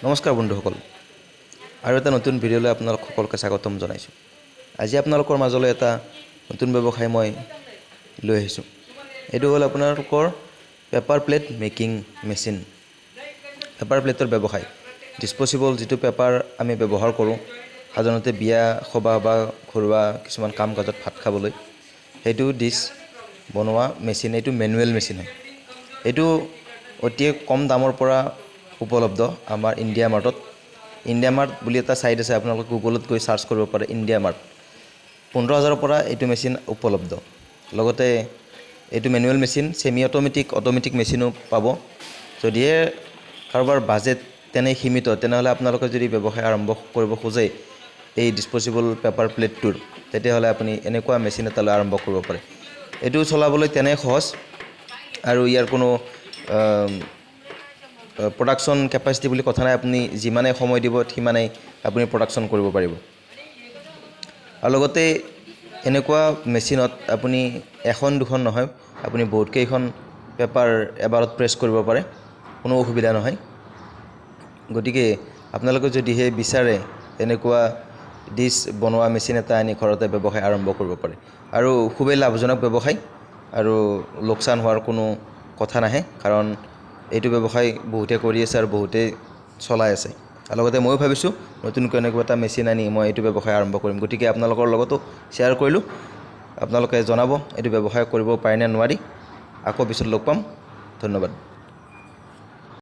নমস্কাৰ বন্ধুসকল, আৰু এটা নতুন ভিডিঅ'লৈ আপোনালোক সকলোকে স্বাগতম জনাইছোঁ। আজি আপোনালোকৰ মাজলৈ এটা নতুন ব্যৱসায় মই লৈ আহিছোঁ। এইটো হ'ল আপোনালোকৰ paper plate making machine. Paper প্লেটৰ ব্যৱসায়, ডিছপ'চিবল যিটো পেপাৰ আমি ব্যৱহাৰ কৰোঁ সাধাৰণতে বিয়া সবাহ বা ঘৰুৱা কিছুমান কাম কাজত ভাত খাবলৈ, সেইটো ডিছ বনোৱা মেচিন। এইটো মেনুৱেল মেচিন হয়। এইটো অতি কম দামৰ পৰা উপলব্ধ আমাৰ ইণ্ডিয়া মাৰ্টত। ইণ্ডিয়া মাৰ্ট বুলি এটা ছাইট আছে, আপোনালোকে গুগলত গৈ চাৰ্চ কৰিব পাৰে ইণ্ডিয়া মাৰ্ট। 15,000ৰ পৰা এইটো মেচিন উপলব্ধ। লগতে এইটো মেনুৱেল মেচিন, ছেমি অট'মেটিক মেচিনো পাব। যদিহে কাৰোবাৰ বাজেট তেনে সীমিত, তেনেহ'লে আপোনালোকে যদি ব্যৱসায় আৰম্ভ কৰিব খোজে এই ডিছপ'চিবল পেপাৰ প্লেটটোৰ, তেতিয়াহ'লে আপুনি এনেকুৱা মেচিন এটা লৈ আৰম্ভ কৰিব পাৰে। এইটো চলাবলৈ তেনে সহজ, আৰু ইয়াৰ কোনো প্ৰডাকশ্যন কেপাচিটি বুলি কথা নাই। আপুনি যিমানে সময় দিব সিমানেই আপুনি প্ৰডাকশ্যন কৰিব পাৰিব। আৰু লগতে এনেকুৱা মেচিনত আপুনি এখন দুখন নহয়, আপুনি বহুতকেইখন পেপাৰ এবাৰত প্ৰেছ কৰিব পাৰে, কোনো অসুবিধা নহয়। গতিকে আপোনালোকে যদিহে বিচাৰে এনেকুৱা ডিছ বনোৱা মেচিন এটা আনি ঘৰতে ব্যৱসায় আৰম্ভ কৰিব পাৰে, আৰু খুবেই লাভজনক ব্যৱসায়, আৰু লোকচান হোৱাৰ কোনো কথা নাহে, কাৰণ এইটো ব্যৱসায় বহুতে কৰি আছে আৰু বহুতেই চলাই আছে। আৰু লগতে ময়ো ভাবিছোঁ নতুনকৈ এনেকুৱা এটা মেচিন আনি মই এইটো ব্যৱসায় আৰম্ভ কৰিম। গতিকে আপোনালোকৰ লগতো শ্বেয়াৰ কৰিলোঁ। আপোনালোকে জনাব এইটো ব্যৱসায় কৰিব পাৰে নে নোৱাৰি। আকৌ পিছত লগ পাম। ধন্যবাদ।